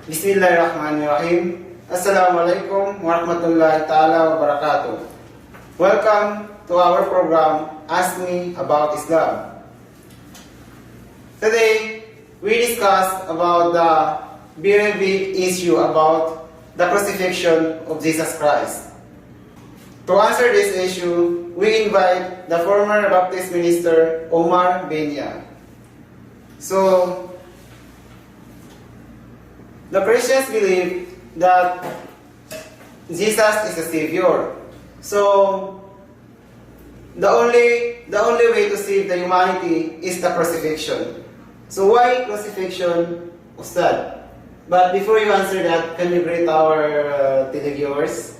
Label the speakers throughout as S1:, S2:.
S1: Bismillahirrahmanirrahim. Assalamualaikum warahmatullahi ta'ala wabarakatuh. Welcome to our program, Ask Me About Islam. Today, we discuss about the very big issue about the crucifixion of Jesus Christ. To answer this issue, we invite the former Baptist minister, Omar Benya. So, the Christians believe that Jesus is a Savior. So, the only way to save the humanity is the crucifixion. So, why crucifixion, Ustad? But before you answer that, can you greet our televiewers?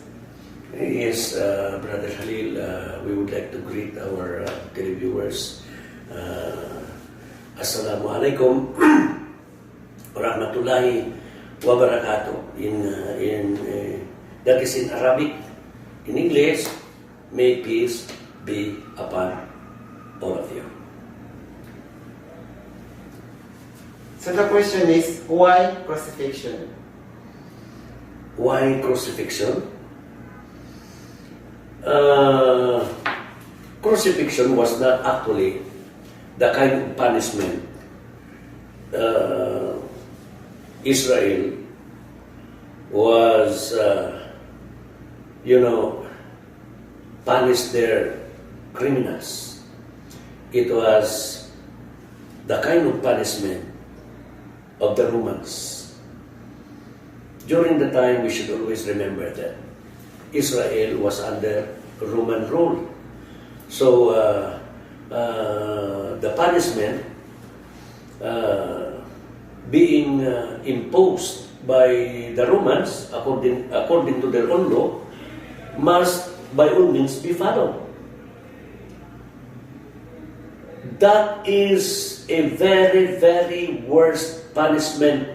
S2: Yes, Brother Halil, we would like to greet our televiewers. Assalamualaikum warahmatullahi wabarakatuh. That is in Arabic. In English, may peace be upon all of you.
S1: So the question is, why crucifixion?
S2: Why crucifixion? Crucifixion was not actually the kind of punishment Israel was, punished their criminals. It was the kind of punishment of the Romans. During the time, we should always remember that Israel was under Roman rule. So, the punishment being imposed by the Romans according to their own law must by all means be followed. That is a very, very worst punishment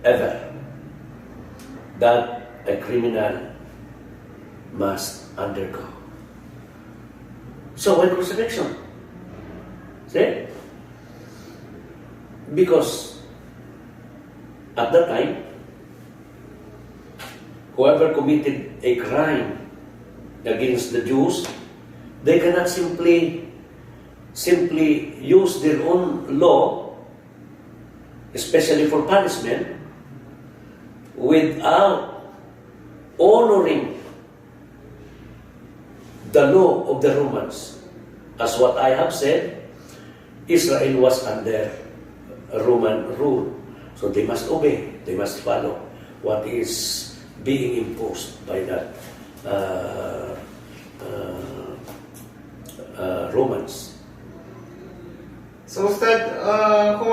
S2: ever that a criminal must undergo. So why crucifixion? See? Because at that time, whoever committed a crime against the Jews, they cannot simply use their own law, especially for punishment, without honoring the law of the Romans. As what I have said, Israel was under Roman rule. So they must obey, they must follow what is being imposed by that Romans.
S1: So, Ustad, who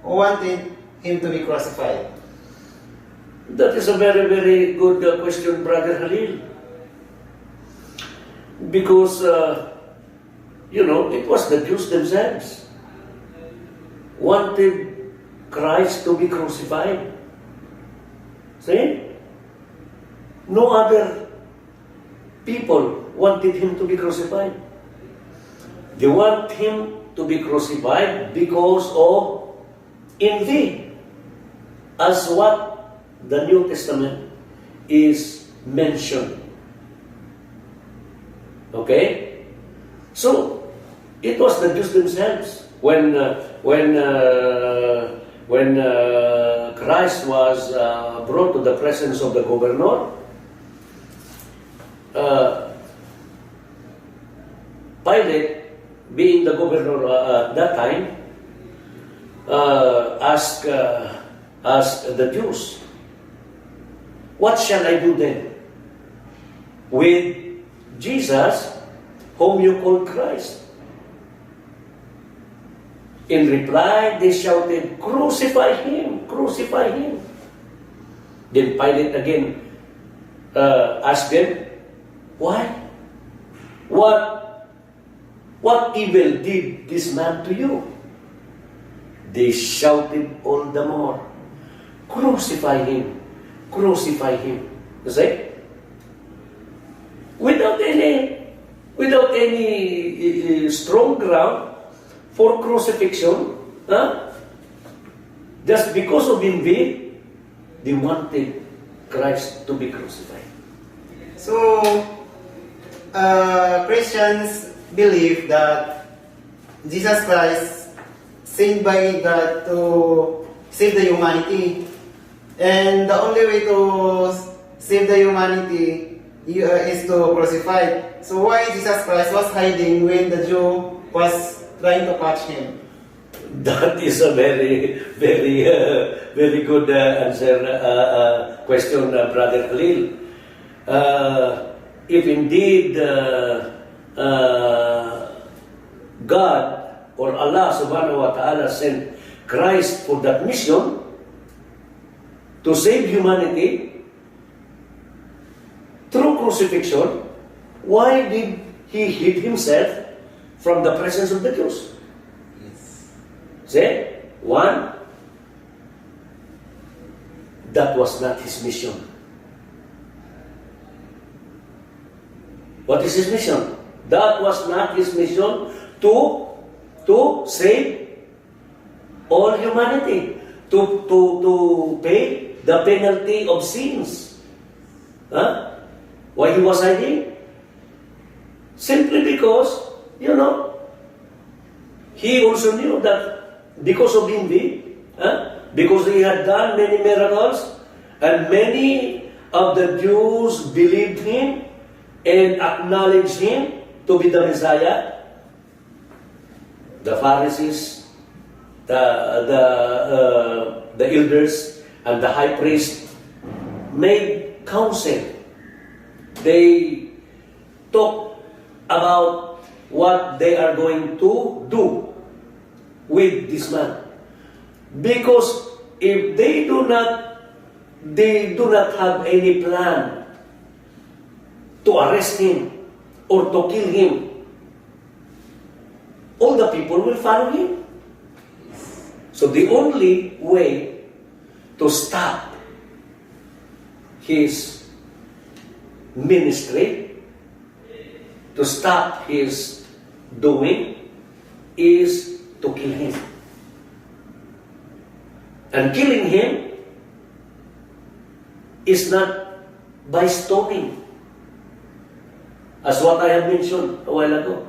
S1: wanted him to be crucified?
S2: That is a very, very good question, Brother Halil. Because, it was the Jews themselves wanted Christ to be crucified. See? No other people wanted him to be crucified. They want him to be crucified because of envy, as what the New Testament is mentioned. Okay? So, it was the Jews themselves. When Christ was brought to the presence of the governor, Pilate, being the governor at that time, asked the Jews, "What shall I do then with Jesus, whom you call Christ?" In reply, they shouted, "Crucify him! Crucify him!" Then Pilate again asked them, "Why? What evil did this man to you?" They shouted all the more, "Crucify him! Crucify him!" You see? Without any strong ground for crucifixion, Just because of envy, they wanted Christ to be crucified.
S1: So, Christians believe that Jesus Christ sent by God to save the humanity. And the only way to save the humanity is to crucify. So why Jesus Christ was hiding when the Jew was trying to catch him?
S2: That is a very, very, very good answer question, Brother Khalil. If indeed God or Allah subhanahu wa ta'ala sent Christ for that mission to save humanity through crucifixion, why did he hid himself from the presence of the Jews? See? One, that was not his mission. What is his mission? That was not his mission to save all humanity, to pay the penalty of sins. Huh? Why he was hiding? Simply because, he also knew that because of envy, because he had done many miracles, and many of the Jews believed him and acknowledged him to be the Messiah, the Pharisees, the elders, and the high priest made counsel. They talk about what they are going to do with this man. Because if they do not have any plan to arrest him or to kill him, all the people will follow him. So the only way to stop his ministry, to stop his doing, is to kill him. And killing him is not by stoning, as what I have mentioned a while ago.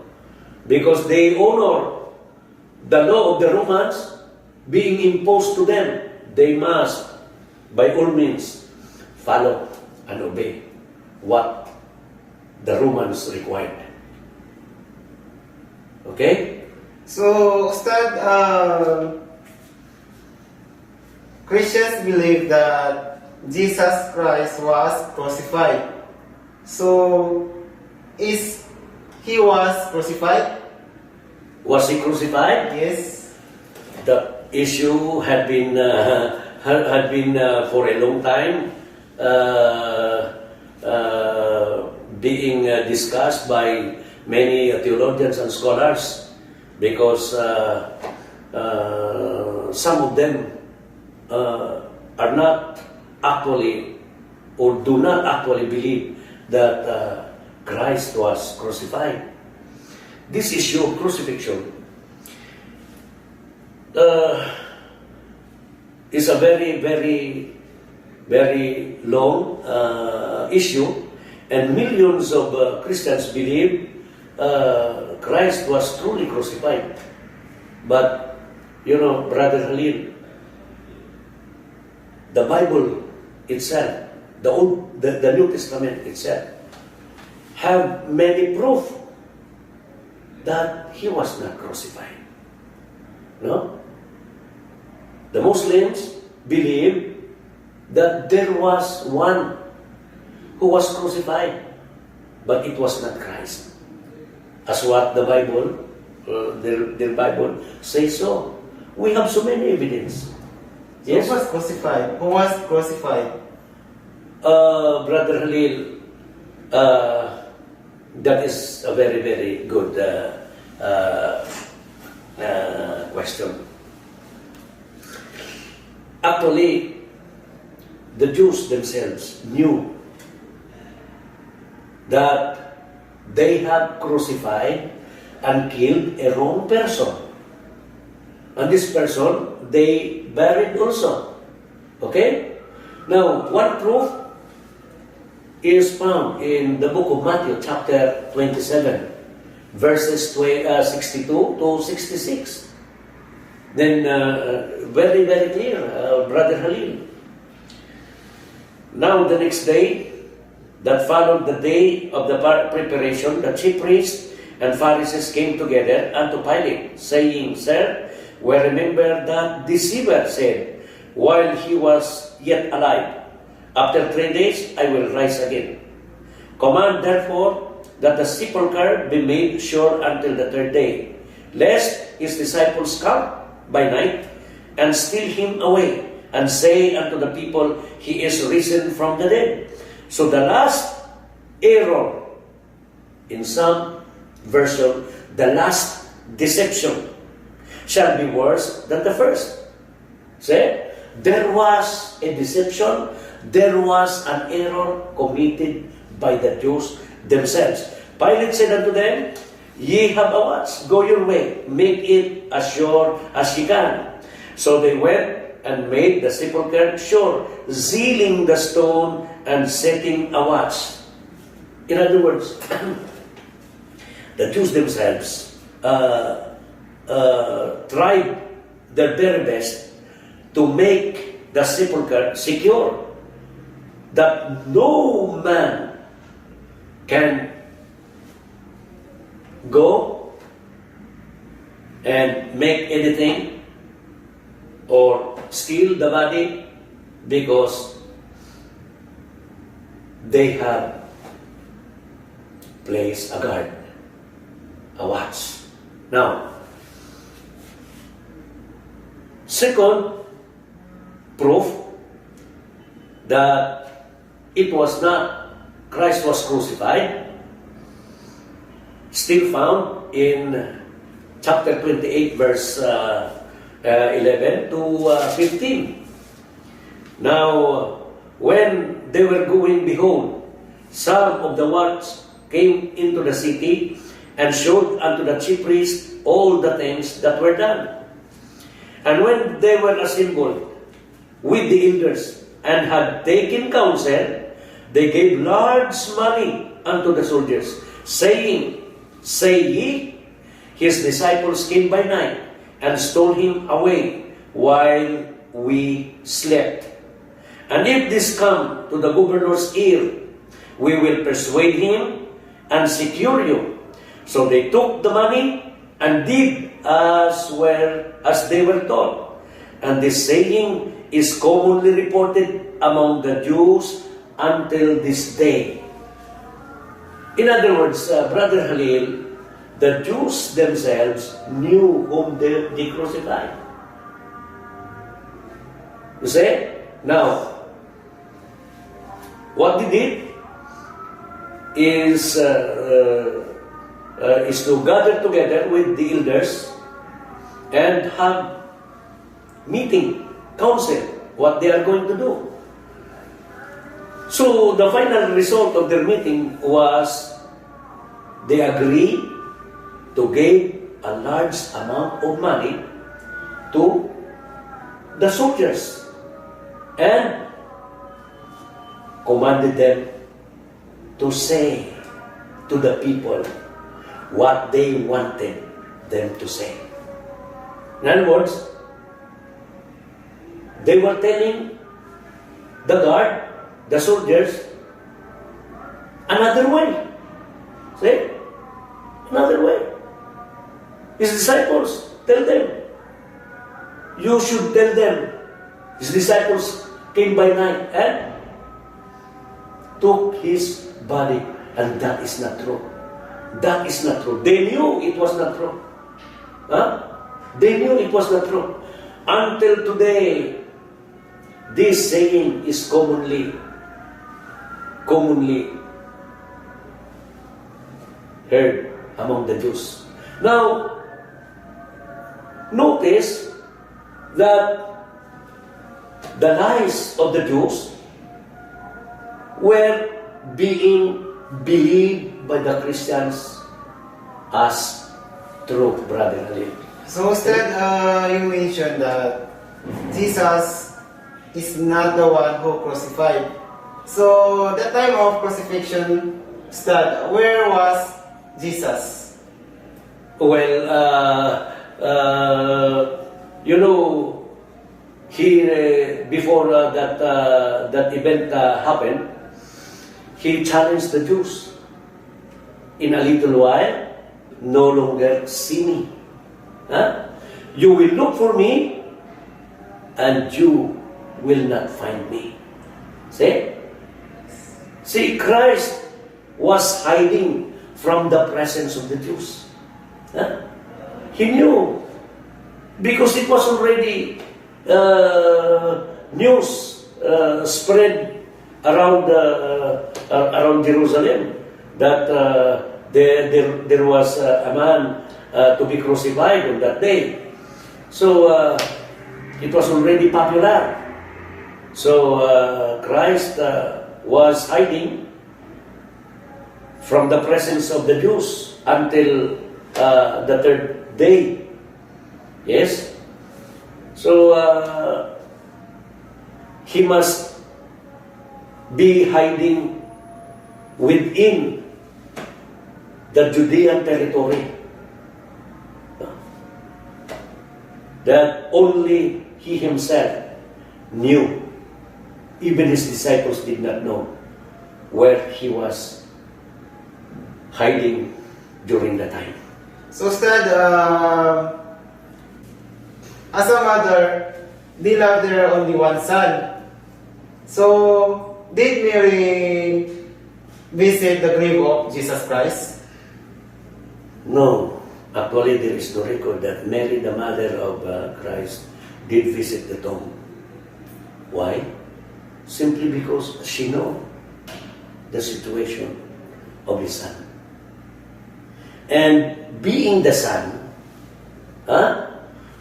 S2: Because they honor the law of the Romans being imposed to them. They must, by all means, follow and obey what the Romans required. Okay?
S1: So, Ustad, Christians believe that Jesus Christ was crucified. So, he was crucified?
S2: Was he crucified?
S1: Yes.
S2: The issue had been for a long time being discussed by many theologians and scholars, because some of them are not actually, or do not actually believe that Christ was crucified. This issue of crucifixion is a very, very, very long issue, and millions of Christians believe Christ was truly crucified. But, Brother Halil, the Bible itself, the New Testament itself, have many proof that he was not crucified. No? The Muslims believe that there was one who was crucified, but it was not Christ, as what the Bible, their Bible says so. We have so many evidence. Yes?
S1: Who was crucified? Who was crucified?
S2: Brother Halil, that is a very, very good question. Actually, the Jews themselves knew that they have crucified and killed a wrong person. And this person, they buried also. Okay? Now, one proof is found in the book of Matthew, chapter 27, verses 62 to 66. Then, very, very clear, Brother Halil. Now, the next day, that followed the day of the preparation, the chief priests and Pharisees came together unto Pilate, saying, Sir, we remember that deceiver said, while he was yet alive, after 3 days I will rise again. Command therefore that the sepulchre be made sure until the 3rd day, lest his disciples come by night and steal him away, and say unto the people, he is risen from the dead. So the last error, in some version, the last deception shall be worse than the first. Say, there was a deception, there was an error committed by the Jews themselves. Pilate said unto them, ye have a watch, go your way, make it as sure as ye can. So they went and made the sepulchre sure, sealing the stone and setting a watch. In other words, the Jews themselves tried their very best to make the sepulchre secure, that no man can go and make anything or steal the body, because they have placed a guard, a watch. Now, second proof that it was not Christ was crucified, still found in chapter 28, verse 11 to 15. Now, when they were going, behold, some of the ones came into the city and showed unto the chief priests all the things that were done. And when they were assembled with the elders and had taken counsel, they gave large money unto the soldiers, saying, Say ye, his disciples came by night and stole him away while we slept. And if this come to the governor's ear, we will persuade him and secure you. So they took the money and did as they were taught. And this saying is commonly reported among the Jews until this day. In other words, Brother Halil, the Jews themselves knew whom they crucified. You see? Now, what they did is to gather together with the elders and have meeting, council, what they are going to do. So the final result of their meeting was they agreed to give a large amount of money to the soldiers and commanded them to say to the people what they wanted them to say. In other words, they were telling the guard, the soldiers, another way. See? Another way. His disciples, tell them. You should tell them. His disciples came by night and took his body, and that is not true. That is not true. They knew it was not true. Huh? They knew it was not true. Until today, this saying is commonly heard among the Jews. Now, notice that the lies of the Jews were being believed by the Christians as true, Brother Halil.
S1: So, instead, you mentioned that Jesus is not the one who crucified. So, the time of crucifixion, Ustad, where was Jesus?
S2: Well, you know, he before that event happened, he challenged the Jews. In a little while, no longer see me. Huh? You will look for me, and you will not find me. See? See, Christ was hiding from the presence of the Jews. Huh? He knew, because it was already news spread around Jerusalem that there was a man to be crucified on that day. So it was already popular. So Christ was hiding from the presence of the Jews until the third day. Yes? So he must be hiding within the Judean territory that only he himself knew. Even his disciples did not know where he was hiding during the time.
S1: So, Ustad, as a mother, they love their only one son. So, did Mary visit the grave of Jesus Christ?
S2: No, actually there is no record that Mary, the mother of Christ, did visit the tomb. Why? Simply because she knew the situation of his son. And being the son,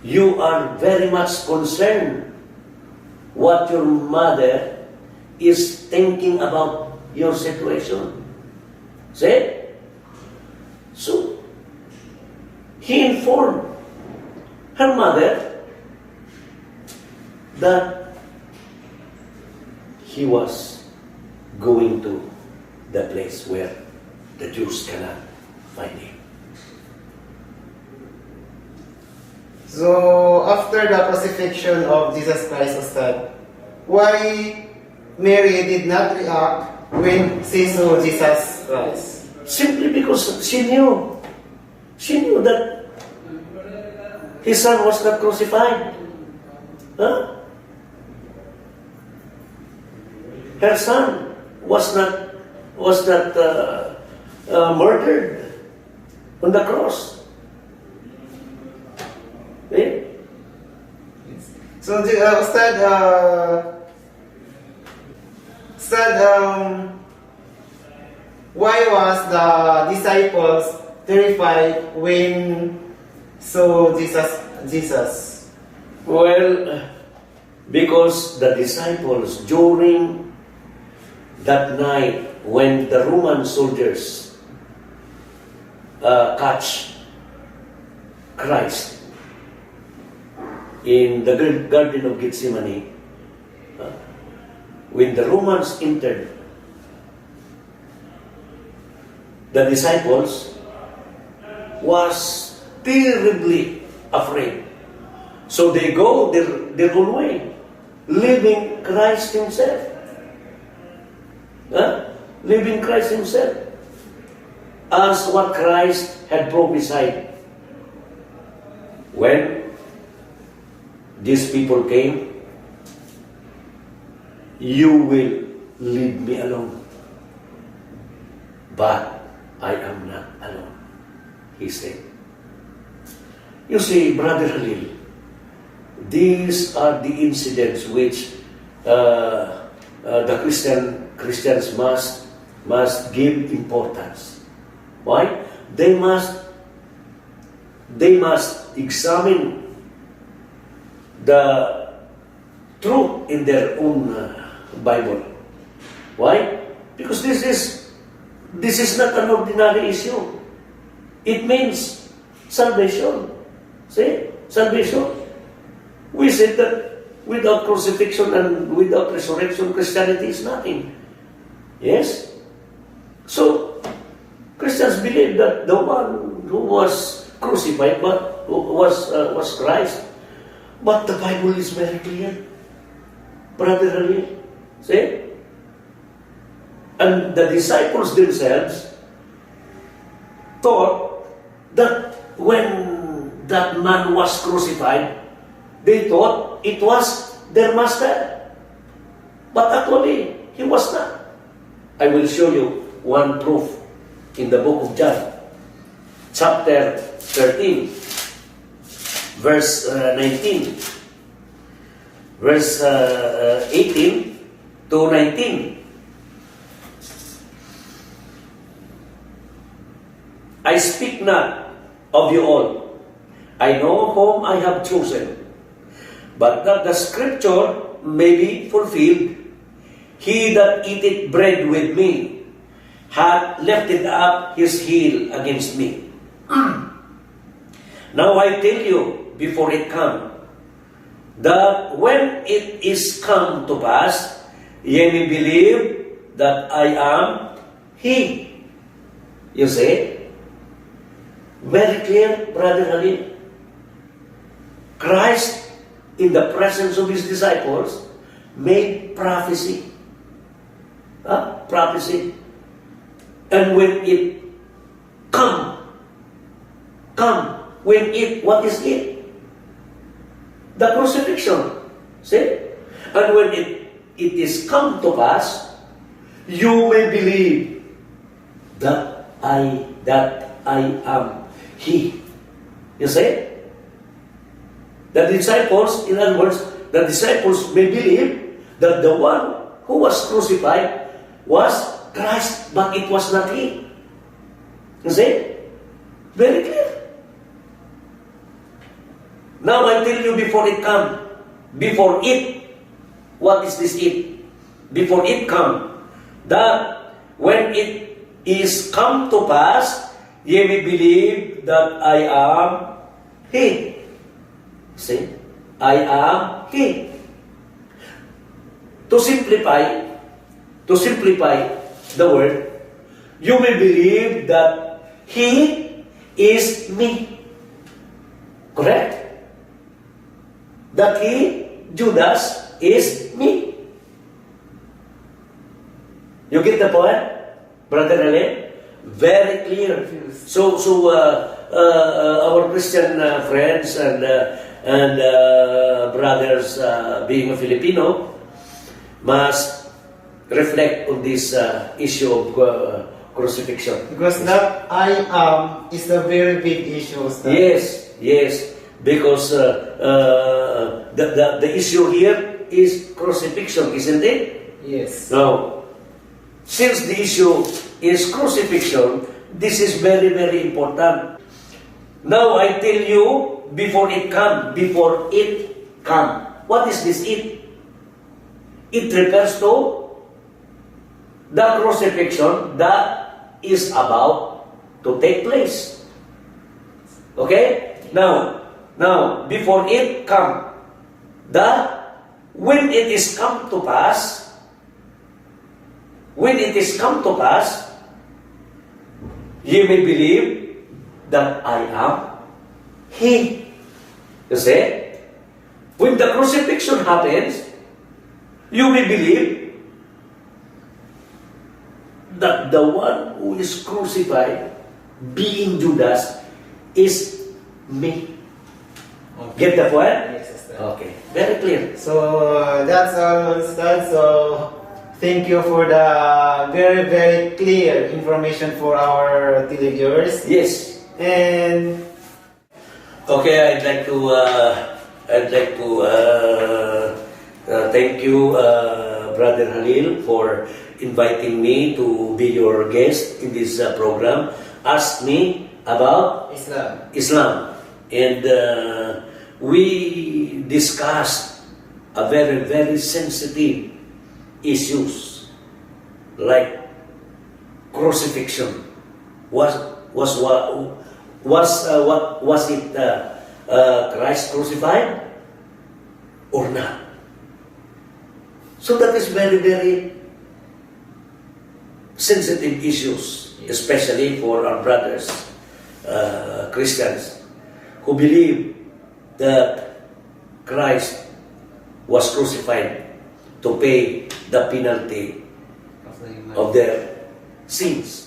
S2: you are very much concerned what your mother is thinking about your situation. See? So, he informed her mother that he was going to the place where the Jews cannot find him.
S1: So, after the crucifixion of Jesus Christ, Ustad, why Mary did not react when she saw Jesus Christ?
S2: Simply because she knew that his son was not crucified. Huh? Her son was not murdered on the cross. Eh?
S1: So, Ustad, why was the disciples terrified when saw Jesus?
S2: Well, because the disciples during that night when the Roman soldiers catch Christ in the Garden of Gethsemane, when the Romans entered, the disciples was terribly afraid. So they go their own way, leaving Christ himself. Leaving Christ himself as what Christ had prophesied. When these people came, you will leave me alone. But I am not alone, he said. You see, Brother Halil, these are the incidents which the Christians must give importance. Why? They must examine the truth in their own Bible. Why? Because this is not an ordinary issue. It means salvation. See? Salvation. We said that without crucifixion and without resurrection, Christianity is nothing. Yes? So, Christians believe that the one who was crucified was Christ. But the Bible is very clear. Brother Ali, see? And the disciples themselves thought that when that man was crucified, they thought it was their master. But actually, he was not. I will show you one proof in the book of John, chapter 13, verse 19, verse 18 to 19. I speak not of you all. I know whom I have chosen, but that the scripture may be fulfilled. He that eateth bread with me hath lifted up his heel against me. Now I tell you before it come, that when it is come to pass, ye may believe that I am He. You see? Very clear, Brother Halil. Christ, in the presence of His disciples, made prophecy. Prophecy. And when it come, when it, what is it? The crucifixion. See? And when it is come to pass, you may believe that I am He. You see? The disciples, in other words, the disciples may believe that the one who was crucified was Christ, but it was not He. You see? Very clear. Now I tell you before it come, before it, what is this it? Before it come, that when it is come to pass, ye may believe that I am He. See? I am He. To simplify the word, you may believe that He is me. Correct? That He, Judas, is me. You get the point, Brother Ale? Very clear. So our Christian friends and brothers, being a Filipino, must reflect on this issue of crucifixion.
S1: Because that I am is a very big issue.
S2: Yes. Because the issue here is crucifixion, isn't it?
S1: Yes.
S2: Now, since the issue is crucifixion, this is very, very important. Now I tell you before it come. What is this it? It refers to the crucifixion that is about to take place. Okay? Now, before it come, when it is come to pass, ye may believe that I am He. You see? When the crucifixion happens, you may believe that the one who is crucified, being Judas, is me.
S1: Okay.
S2: Get the point?
S1: Yes, Sister.
S2: Okay. Very clear.
S1: So that's all understood. So thank you for the very, very clear information for our televiewers.
S2: Yes.
S1: And
S2: Okay, I'd like to thank you, Brother Halil, for inviting me to be your guest in this program. Ask me about Islam. And we discussed a very, very sensitive issues like crucifixion. Was it Christ crucified or not? So that is very, very sensitive issues, especially for our brothers, Christians, who believe that Christ was crucified to pay the penalty of their sins.